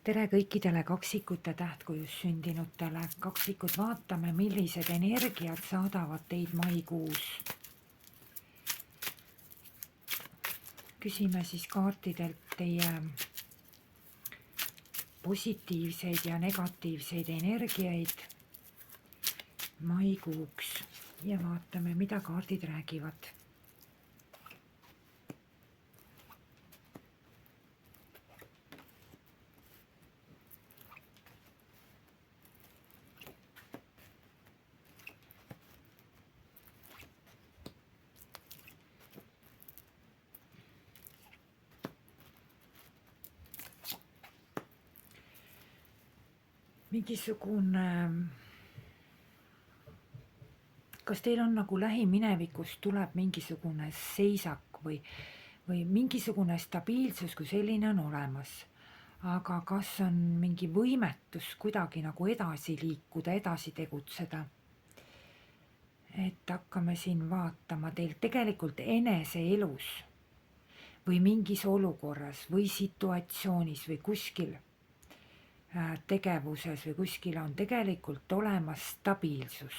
Tere kõikidele kaksikute tähtkujus sündinutele. Kaksikud, vaatame, millised energiad saadavad teid maikuus. Küsime siis kaartidelt teie positiivseid ja negatiivseid energiaid maikuuks ja vaatame, mida kaardid räägivad. Kas teil on nagu lähiminevikust tuleb mingisugune seisak või mingisugune stabiilsus kui selline on olemas, aga kas on mingi võimetus kuidagi nagu edasi liikuda, edasi tegutseda? Et hakkame siin vaatama teil tegelikult eneseelus või mingis olukorras või situatsioonis või kuskil tegevuses või kuskil on tegelikult olemas stabiilsus.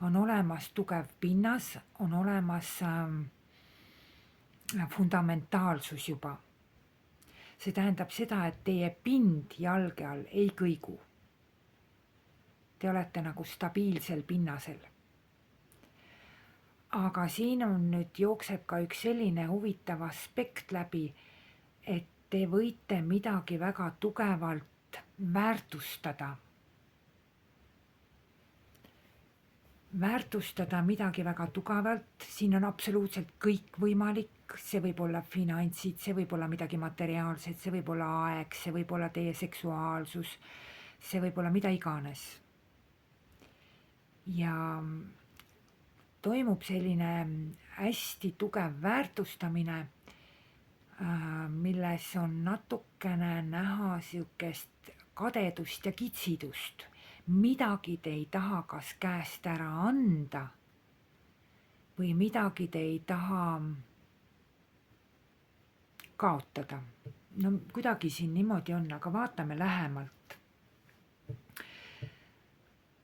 On olemas tugev pinnas, on olemas fundamentaalsus juba. See tähendab seda, et teie pind jalge all ei kõigu. Te olete nagu stabiilsel pinnasel. Aga siin on nüüd jookseb ka üks selline huvitav aspekt läbi, et te võite midagi väga tugevalt väärtustada. Väärtustada midagi väga tugevalt, siin on absoluutselt kõik võimalik, see võib olla finantsid, see võib olla midagi materiaalset, see võib olla aeg, see võib olla teie seksuaalsus, see võib olla mida iganes. Ja toimub selline hästi tugev väärtustamine, milles on natukene näha sihukest kadedust ja kitsidust. Midagi te ei taha kas käest ära anda või midagi te ei taha kaotada. No kuidagi siin niimoodi on, aga vaatame lähemalt.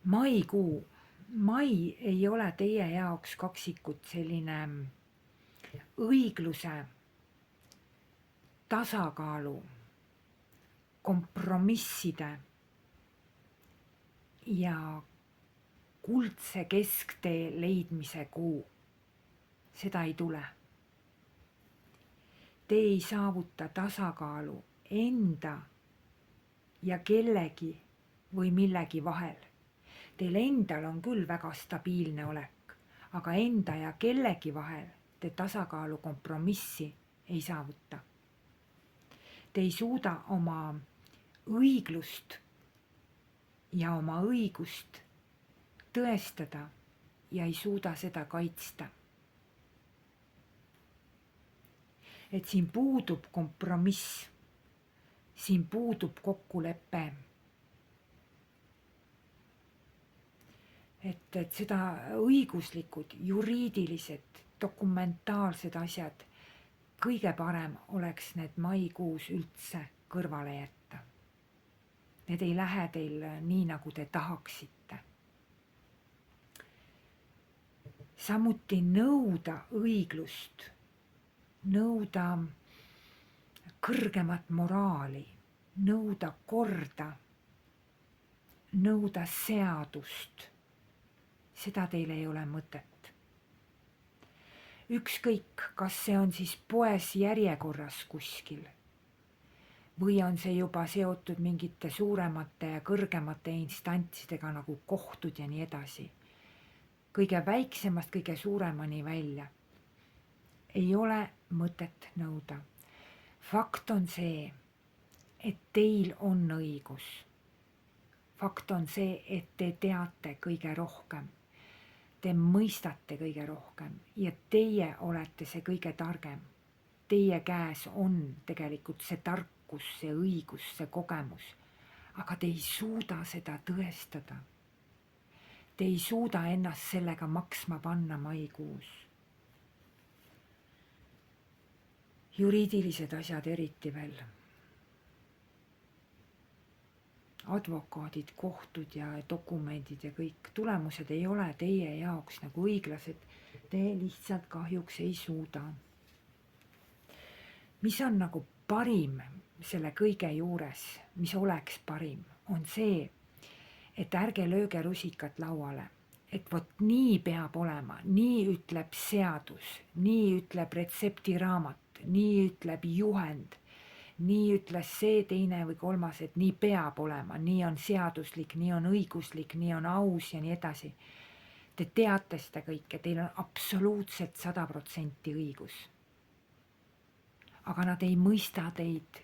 Maikuu. Mai ei ole teie jaoks kaksikud selline õigluse, tasakaalu, kompromisside ja kuldse kesktee leidmise kuu. Seda ei tule. Te ei saavuta tasakaalu enda ja kellegi või millegi vahel. Teil endal on küll väga stabiilne olek, aga enda ja kellegi vahel te tasakaalu kompromissi ei saavuta. Te ei suuda oma õiglust ja oma õigust tõestada ja ei suuda seda kaitsta. Et siin puudub kompromiss, siin puudub kokkulepe. Et seda õiguslikud, juriidilised, dokumentaalsed asjad, kõige parem oleks need maikuus üldse kõrvale jätta. Need ei lähe teil nii, nagu te tahaksite. Samuti nõuda õiglust, nõuda kõrgemat moraali, nõuda korda, nõuda seadust. Seda teil ei ole mõtet. Ükskõik, kas see on siis poes järjekorras kuskil või on see juba seotud mingite suuremate ja kõrgemate instantsidega nagu kohtud ja nii edasi. Kõige väiksemast kõige suuremani välja. Ei ole mõtet nõuda. Fakt on see, et teil on õigus. Fakt on see, et te teate kõige rohkem. Te mõistate kõige rohkem ja teie olete see kõige targem. Teie käes on tegelikult see tarkus, see õigus, see kogemus, aga te ei suuda seda tõestada. Te ei suuda ennast sellega maksma panna maikuus. Juriidilised asjad eriti veel. advokaadid, kohtud ja dokumendid ja kõik tulemused ei ole teie jaoks nagu õiglased. Te lihtsalt kahjuks ei suuda. Mis on nagu parim selle kõige juures, mis oleks parim, on see, et ärge lööge rusikat lauale, et vot nii peab olema, nii ütleb seadus, nii ütleb retseptiraamat, nii ütleb juhend, nii ütles see, teine või kolmas, et nii peab olema, nii on seaduslik, nii on õiguslik, nii on aus ja nii edasi. Te teate seda kõike, teil on absoluutselt 100% õigus. Aga nad ei mõista teid.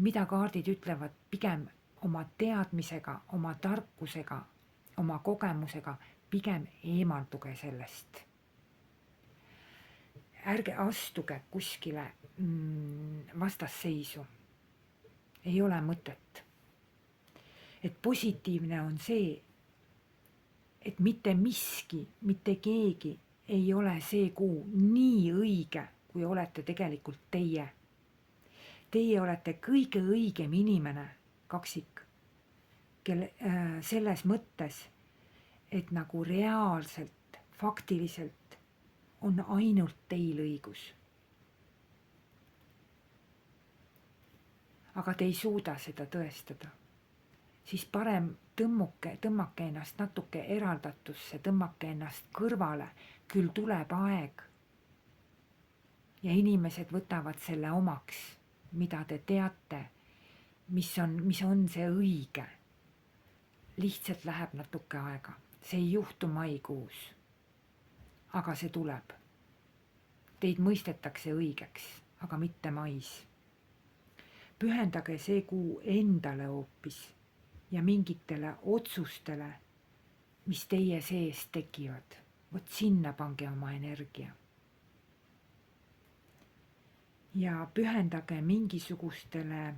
Mida kaardid ütlevad, pigem oma teadmisega, oma tarkusega, oma kogemusega, pigem eemalduge sellest. Ärge astuge kuskile vastasseisu. Ei ole mõtet. Et positiivne on see, et mitte miski, mitte keegi ei ole see kuu nii õige, kui olete tegelikult teie. Teie olete kõige õigem inimene, kaksik, selles mõttes, et nagu reaalselt, faktiliselt on ainult teil õigus. Aga te ei suuda seda tõestada. Siis parem tõmmake ennast natuke eraldatusse, tõmmake ennast kõrvale, küll tuleb aeg. Ja inimesed võtavad selle omaks, mida te teate, mis on see õige. Lihtsalt läheb natuke aega. See ei juhtu maikuus. Aga see tuleb. Teid mõistetakse õigeks, aga mitte mais. Pühendage see kuu endale hoopis ja mingitele otsustele, mis teie sees tekivad. Vot sinna pange oma energia. Ja pühendage mingisugustele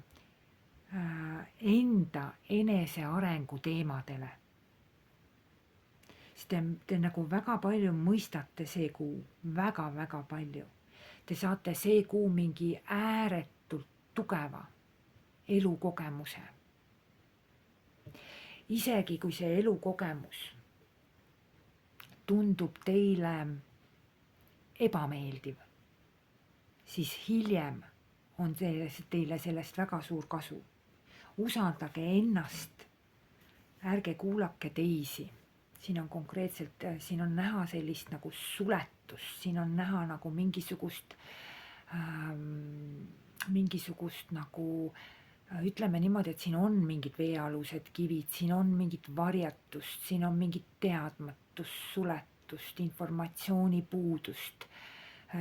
enda enesearengu teemadele. Te nagu väga palju mõistate see kuu, väga palju. Te saate see kuu mingi ääretult tugeva elukogemuse. Isegi kui see elukogemus tundub teile ebameeldiv, siis hiljem on teile sellest väga suur kasu. Usaldage ennast, ärge kuulake teisi. Siin on konkreetselt, siin on näha sellist nagu suletust, siin on näha nagu mingisugust nagu, ütleme niimoodi, et siin on mingid veealused kivid, siin on mingit varjatust, siin on mingit teadmatust, suletust, informatsiooni puudust.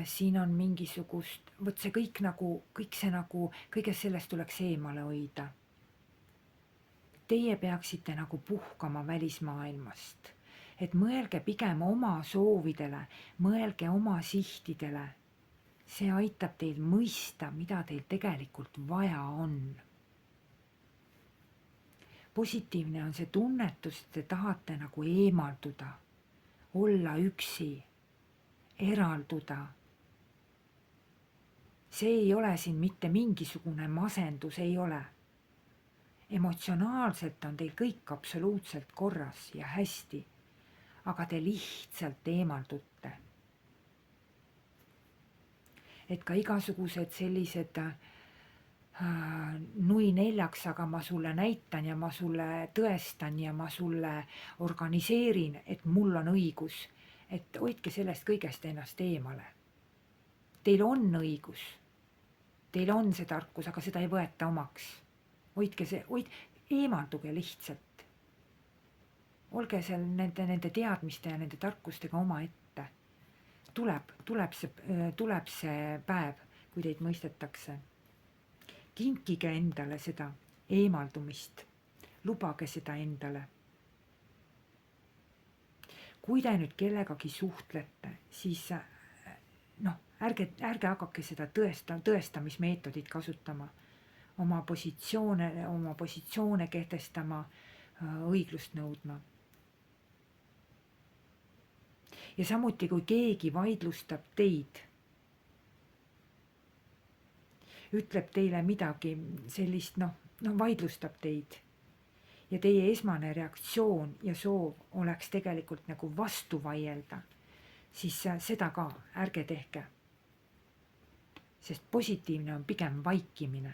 Siin on mingisugust, võt see kõik see nagu, kõigest sellest tuleks eemale hoida. Teie peaksite nagu puhkama välismaailmast, et mõelge pigem oma soovidele, mõelge oma sihtidele. See aitab teil mõista, mida teil tegelikult vaja on. Positiivne on see tunnetus, et te tahate nagu eemalduda, olla üksi, eralduda. See ei ole siin mitte mingisugune masendus, ei ole. Emotsionaalselt on teil kõik absoluutselt korras ja hästi, aga te lihtsalt eemaldute. Et ka igasugused sellised nui neljaks, aga ma sulle näitan ja ma sulle tõestan ja ma sulle organiseerin, et mul on õigus, et hoidke sellest kõigest ennast eemale. Teil on õigus, teil on see tarkus, aga seda ei võeta omaks. Eemalduge lihtsalt. Olge seal nende teadmiste ja nende tarkustega oma ette. Tuleb see päev, kui teid mõistetakse. Kinkige endale seda eemaldumist. Lubage seda endale. Kui te nüüd kellegagi suhtlete, siis ärge hakake seda tõestamismeetodit kasutama. Oma positsioone kehtestama, õiglust nõudma. Ja samuti, kui keegi vaidlustab teid, ütleb teile midagi sellist, vaidlustab teid ja teie esmane reaktsioon ja soov oleks tegelikult nagu vastu vaielda, siis seda ka ärge tehke. Sest positiivne on pigem vaikimine.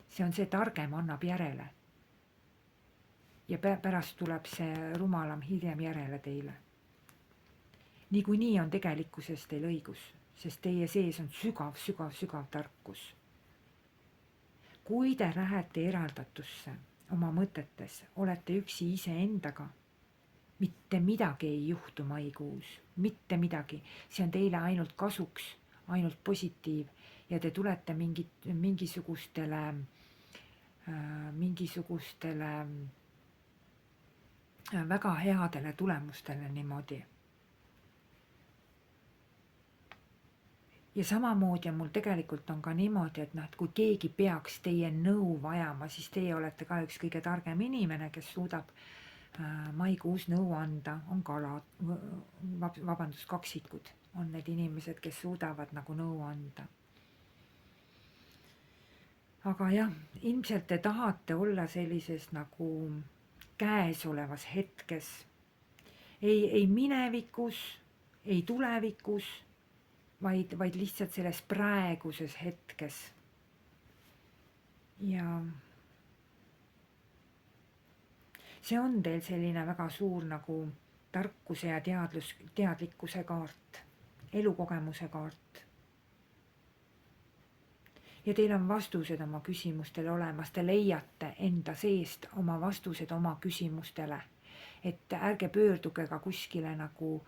See on see targem annab järele. Ja pärast tuleb see rumalam hiljem järele teile. Niikuinii on tegelikkuses teil õigus, sest teie sees on sügav tarkus. Kui te lähete eraldatusse oma mõtetes, olete üksi iseendaga, mitte midagi ei juhtu maikuus, mitte midagi. See on teile ainult kasuks, ainult positiiv ja te tulete mingisugustele väga headele tulemustele niimoodi. Ja samamoodi mul tegelikult on ka niimoodi, et kui keegi peaks teie nõu vajama, siis teie olete ka üks kõige targem inimene, kes suudab maikuus nõu anda, on kaksikud on need inimesed, kes suudavad nagu nõu anda. Aga jah, ilmselt te tahate olla sellises nagu käesolevas hetkes. Ei minevikus, ei tulevikus, vaid lihtsalt selles praeguses hetkes. Ja see on teil selline väga suur nagu tarkuse ja teadlikkuse kaart, elukogemuse kaart. Ja teil on vastused oma küsimustele olemas, te leiate enda seest oma vastused oma küsimustele. Et ärge pöörduge ka kuskile nagu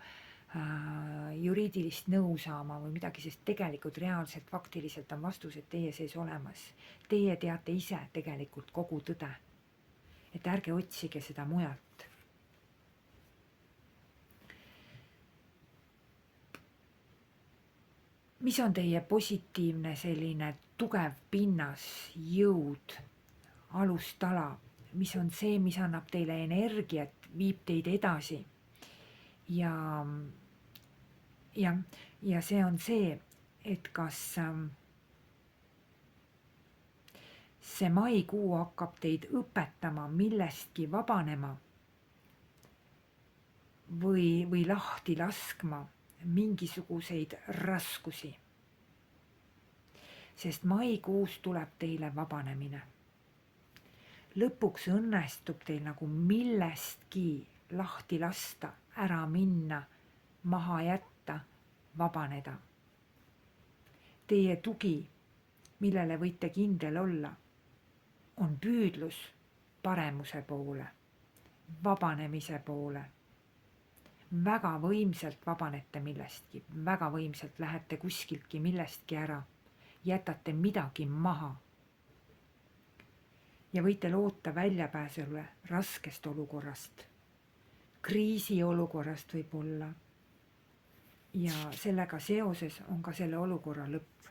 juriidilist nõu saama või midagi, sest tegelikult reaalselt, faktiliselt on vastused teie sees olemas. Teie teate ise tegelikult kogu tõde. Et ärge otsige seda mujalt. Mis on teie positiivne selline tugev pinnas, jõud, alustala, mis on see, mis annab teile energiat, viib teid edasi. Ja see on see, et kas see maikuu hakkab teid õpetama millestki vabanema või lahti laskma mingisuguseid raskusi. Sest maikuus tuleb teile vabanemine. Lõpuks õnnestub teil nagu millestki lahti lasta, ära minna, maha jätta, vabaneda. Teie tugi, millele võite kindel olla, on püüdlus paremuse poole, vabanemise poole. Väga võimsalt vabanete millestki, väga võimsalt lähete kuskiltki millestki ära, jätate midagi maha. Ja võite loota väljapääsule raskest olukorrast, kriisiolukorrast võib-olla. Ja sellega seoses on ka selle olukorra lõpp.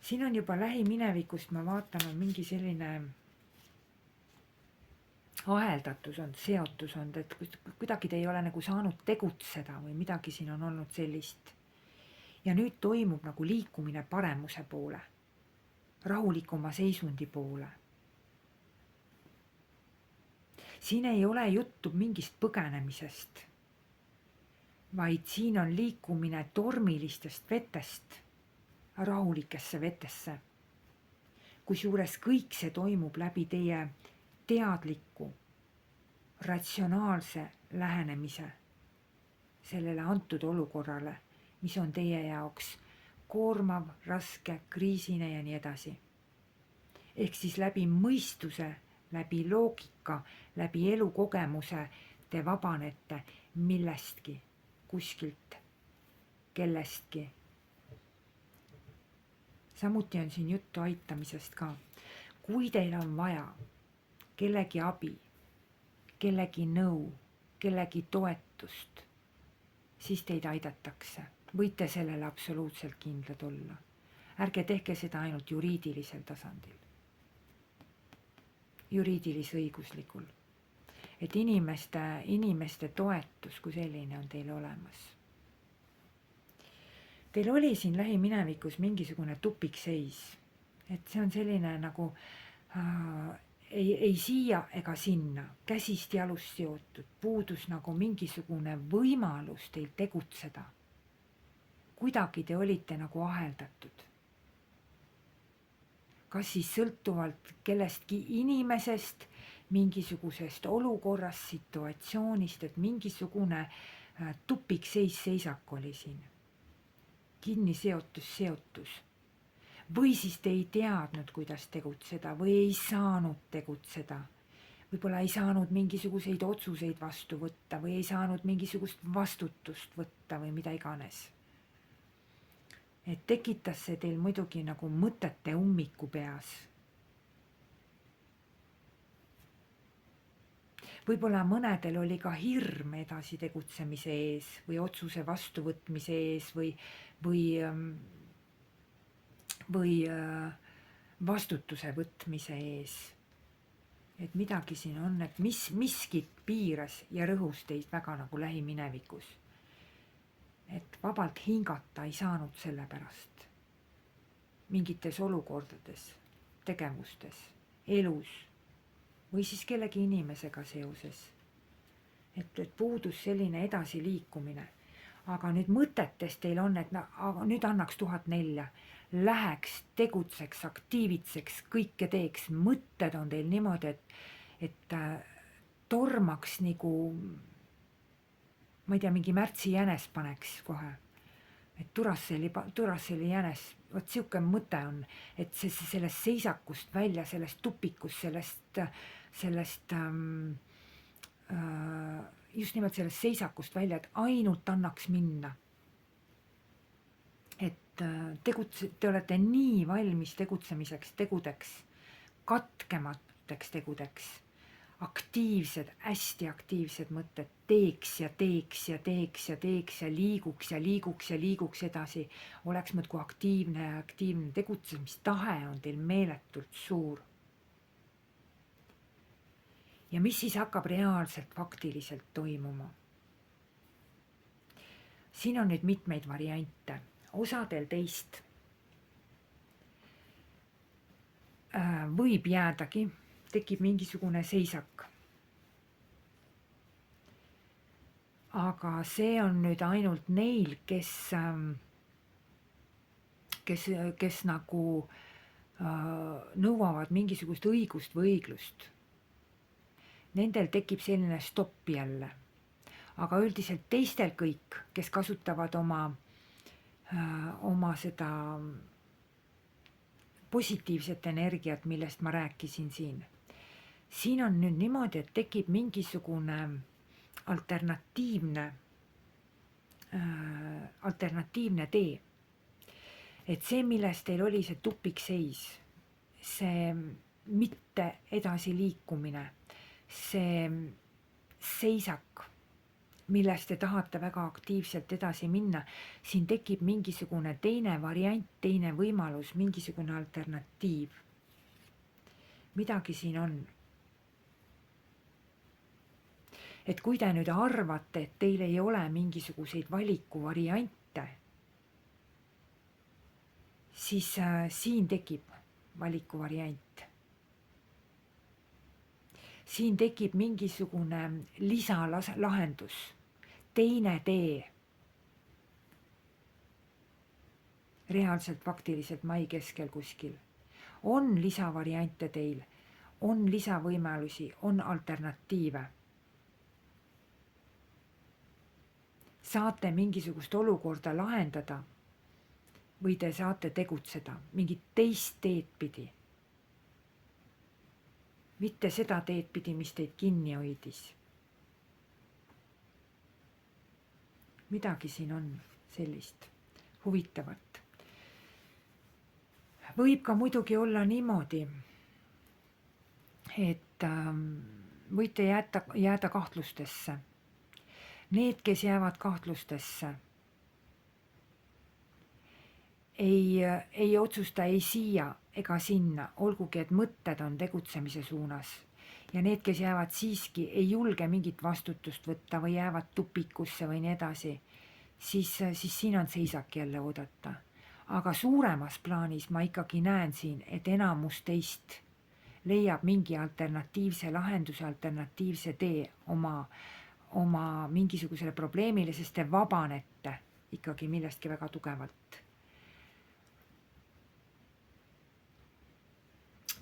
Siin on juba lähiminevikust, ma vaatan, on mingi selline aheldatus on, seotus on, et kuidagi te ei ole nagu saanud tegutseda või midagi siin on olnud sellist. Ja nüüd toimub nagu liikumine paremuse poole, rahulikuma seisundi poole. Siin ei ole juttu mingist põgenemisest, vaid siin on liikumine tormilistest vetest rahulikesse vetesse. Kusjuures kõik see toimub läbi teie teadliku, ratsionaalse lähenemise sellele antud olukorrale, mis on teie jaoks koormav, raske, kriisine ja nii edasi. Ehk siis läbi mõistuse, läbi loogika, läbi elukogemuse te vabanete millestki, kuskilt, kellestki. Samuti on siin juttu aitamisest ka. Kui teil on vaja kellegi abi, kellegi nõu, kellegi toetust, siis teid aidatakse. Võite sellele absoluutselt kindlad olla. Ärge tehke seda ainult juriidilisel tasandil. Juriidilis-õiguslikul. Et inimeste toetus kui selline on teil olemas. Teil oli siin lähiminevikus mingisugune tupikseis. et see on selline nagu ei siia ega sinna, käsist jalust seotud, puudus nagu mingisugune võimalus teil tegutseda. Kuidagi te olite nagu aheldatud. Kas siis sõltuvalt kellestki inimesest, mingisugusest olukorrast, situatsioonist, et mingisugune tupikseis, seisak oli siin. Kinniseotus. Või siis te ei teadnud, kuidas tegutseda või ei saanud tegutseda. Võib-olla ei saanud mingisuguseid otsuseid vastu võtta või ei saanud mingisugust vastutust võtta või mida iganes. Et tekitas see teil muidugi nagu mõtete ummiku peas. Võib-olla mõnedel oli ka hirm edasi tegutsemise ees või otsuse vastuvõtmise ees või vastutuse võtmise ees. Et midagi siin on, et miskit piiras ja rõhus teid väga nagu lähiminevikus. Et vabalt hingata ei saanud selle pärast. Mingites olukordades, tegevustes, elus või siis kellegi inimesega seoses. Et puudus selline edasiliikumine. Aga nüüd mõtetes teil on, et nüüd annaks 1004. Läheks, tegutseks, aktiivitseks, kõike teeks. Mõtted on teil niimoodi, et tormaks nagu... ma ei tea, mingi märtsi jänes paneks kohe, et Duracell'i jänes, vot siuke mõte on, et sellest seisakust välja, sellest tupikust, sellest just nimelt sellest seisakust välja, et ainult annaks minna. Et te olete nii valmis tegutsemiseks, tegudeks, katkematuteks tegudeks, aktiivsed, hästi aktiivsed mõtted, teeks ja liiguks edasi, oleks mõtku aktiivne tegutsemistahe on teil meeletult suur. Ja mis siis hakkab reaalselt, faktiliselt toimuma? Siin on nüüd mitmeid variante. Osadel teist võib jäädagi, tekib mingisugune seisak. Aga see on nüüd ainult neil, kes nagu nõuavad mingisugust õigust või õiglust. Nendel tekib selline stopp jälle. Aga üldiselt teistel kõik, kes kasutavad oma seda positiivset energiat, millest ma rääkisin siin. Siin on nüüd niimoodi, et tekib mingisugune alternatiivne tee. Et see, milles teil oli see tupikseis, see mitte edasi liikumine, see seisak, millest te tahate väga aktiivselt edasi minna, siin tekib mingisugune teine variant, teine võimalus, mingisugune alternatiiv. Midagi siin on. Et kui te nüüd arvate, et teil ei ole mingisuguseid valikuvariante, siis siin tekib valikuvariant. Siin tekib mingisugune lisalahendus, teine tee. Reaalselt, faktiliselt mai keskel kuskil. On lisavariante teil, on lisavõimalusi, on alternatiive. Saate mingisugust olukorda lahendada või te saate tegutseda mingit teist teed pidi. Mitte seda teed pidi, mis teid kinni hoidis. Midagi siin on sellist huvitavat. Võib ka muidugi olla niimoodi, et võite jääda kahtlustesse. Need, kes jäävad kahtlustesse, ei otsusta ei siia ega sinna, olgugi et mõtted on tegutsemise suunas. Ja need, kes jäävad siiski, ei julge mingit vastutust võtta või jäävad tupikusse või nii edasi, siis siin on seisak jälle oodata. Aga suuremas plaanis ma ikkagi näen siin, et enamus teist leiab mingi alternatiivse lahenduse, alternatiivse tee oma mingisugusele probleemile, sest te vabanete ikkagi millestki väga tugevalt.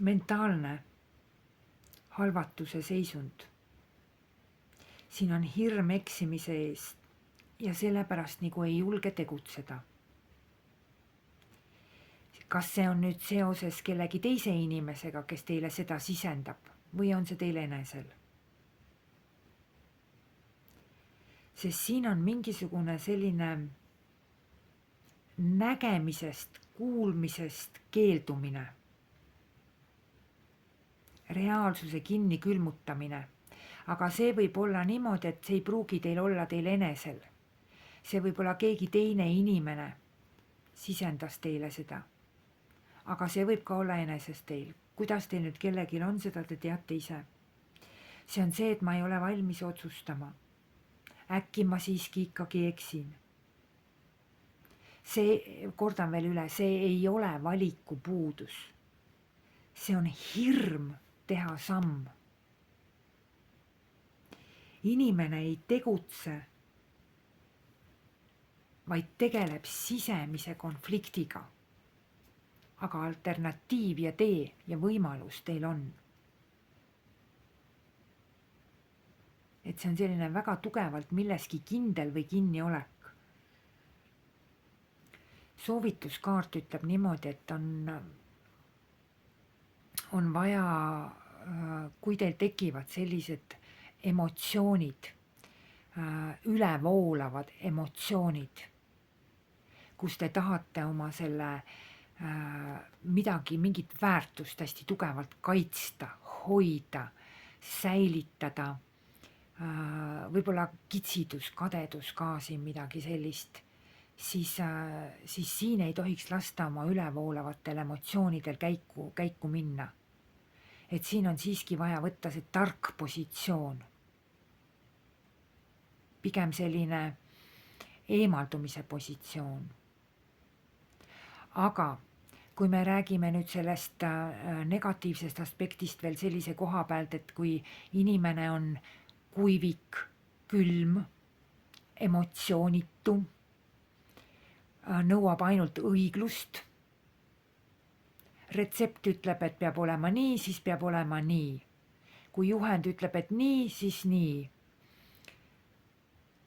Mentaalne halvatuse seisund. Siin on hirm eksimise eest ja sellepärast nagu ei julge tegutseda. Kas see on nüüd seoses kellegi teise inimesega, kes teile seda sisendab, või on see teil enesel? Sest siin on mingisugune selline nägemisest, kuulmisest keeldumine, reaalsuse kinni külmutamine. Aga see võib olla niimoodi, et see ei pruugi teil olla teil enesel. See võib olla keegi teine inimene sisendas teile seda. Aga see võib ka olla enesest teil. Kuidas teil nüüd kellegil on, seda te teate ise. See on see, et ma ei ole valmis otsustama. Äkki ma siiski ikkagi eksin. See, kordan veel üle, see ei ole valiku puudus. See on hirm teha samm. Inimene ei tegutse, vaid tegeleb sisemise konfliktiga. Aga alternatiiv ja tee ja võimalus teil on. Et see on selline väga tugevalt milleski kindel või kinniolek. Soovituskaart ütleb niimoodi, et on vaja, kui teil tekivad sellised emotsioonid, ülevoolavad emotsioonid, kus te tahate oma selle mingit väärtust hästi tugevalt kaitsta, hoida, säilitada, võib-olla kitsidus, kadedus ka siin midagi sellist, siis siin ei tohiks lasta oma ülevoolavatel emotsioonidel käiku minna. Et siin on siiski vaja võtta see tark positsioon. Pigem selline eemaldumise positsioon. Aga kui me räägime nüüd sellest negatiivsest aspektist veel sellise koha pealt, et kui inimene on kuivik, külm, emotsioonitu, nõuab ainult õiglust, retsept ütleb, et peab olema nii, siis peab olema nii. Kui juhend ütleb, et nii, siis nii.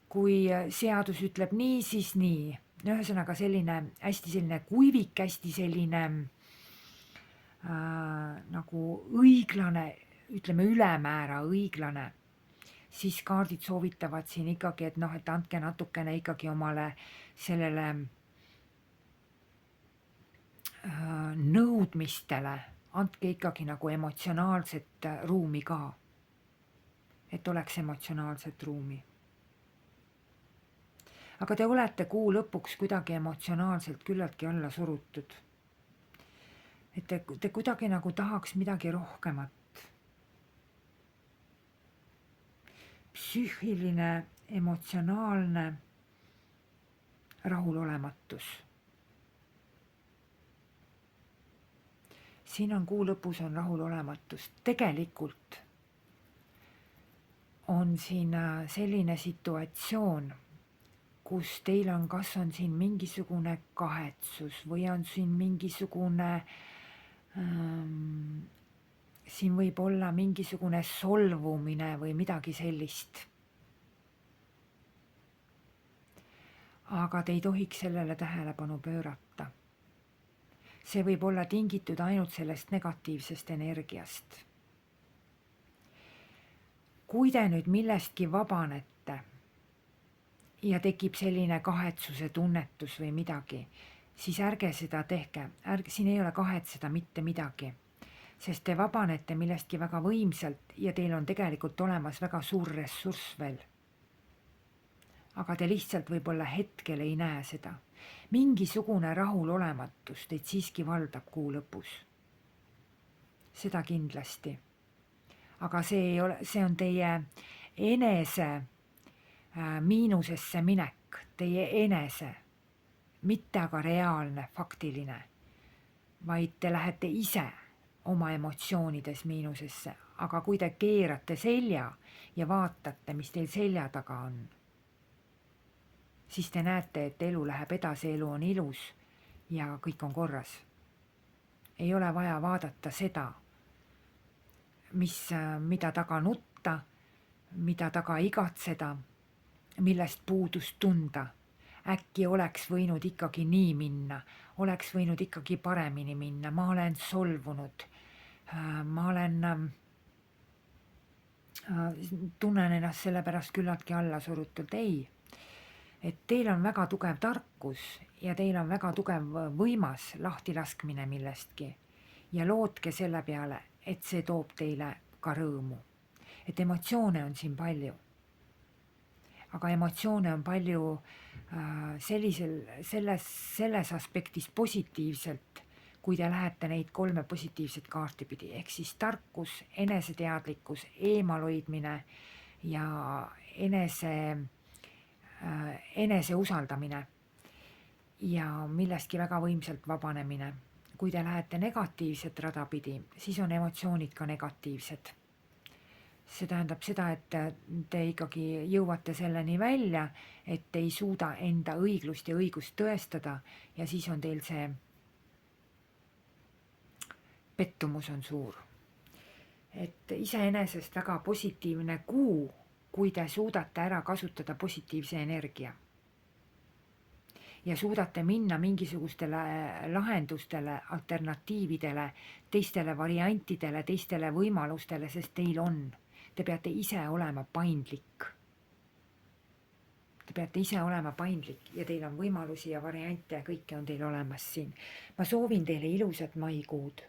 Kui seadus ütleb nii, siis nii. Ühesõnaga hästi selline kuivik, hästi selline nagu õiglane, ütleme ülemäära õiglane, siis kaardid soovitavad siin ikkagi, et et andke natukene ikkagi omale sellele nõudmistele, andke ikkagi nagu emotsionaalset ruumi ka, et oleks emotsionaalset ruumi. Aga te olete kuu lõpuks kuidagi emotsionaalselt küllaltki alla surutud. Et te kuidagi nagu tahaks midagi rohkemat. Psüühiline, emotsionaalne rahulolematus. Siin on kuu lõpus on rahulolematus. Tegelikult on siin selline situatsioon, kus teil on, kas on siin mingisugune kahetsus või on siin mingisugune, siin võib olla mingisugune solvumine või midagi sellist. Aga te ei tohiks sellele tähelepanu pöörata. See võib olla tingitud ainult sellest negatiivsest energiast. Kui te nüüd millestki vabanete, ja tekib selline kahetsuse tunnetus või midagi, siis ärge seda tehke. Siin ei ole kahetseda mitte midagi, sest te vabanete millestki väga võimsalt ja teil on tegelikult olemas väga suur ressurss veel. Aga te lihtsalt võib-olla hetkel ei näe seda. Mingisugune rahulolematus teid siiski valdab kuu lõpus. Seda kindlasti. Aga see on teie enese miinusesse minek, teie enese mitte aga reaalne, faktiline, vaid te lähete ise oma emotsioonides miinusesse, aga kui te keerate selja ja vaatate, mis teil selja taga on, siis te näete, et elu läheb edasi, elu on ilus ja kõik on korras. Ei ole vaja vaadata seda, mida taga nutta, mida taga igatseda, millest puudust tunda. Äkki oleks võinud ikkagi nii minna, oleks võinud ikkagi paremini minna, ma olen solvunud, ma tunnen ennast selle pärast küllaltki alla surutult. Ei, et teil on väga tugev tarkus ja teil on väga tugev võimas lahtilaskmine millestki ja lootke selle peale, et see toob teile ka rõõmu. Et emotsioone on siin palju, aga emotsioone on palju selles aspektis positiivselt, kui te lähete neid 3 positiivset kaarti pidi, ehk siis tarkus, eneseteadlikkus, eemalhoidmine ja enese usaldamine ja millestki väga võimsalt vabanemine. Kui te lähete negatiivset rada pidi, siis on emotsioonid ka negatiivsed. See tähendab seda, et te ikkagi jõuate selleni välja, et te ei suuda enda õiglust ja õigust tõestada ja siis on teil see pettumus on suur. Et iseenesest väga positiivne kuu, kui te suudate ära kasutada positiivse energia ja suudate minna mingisugustele lahendustele, alternatiividele, teistele variantidele, teistele võimalustele, sest teil on. Te peate ise olema paindlik. Te peate ise olema paindlik ja teil on võimalusi ja variante ja kõike on teil olemas siin. Ma soovin teile ilusat maikuud.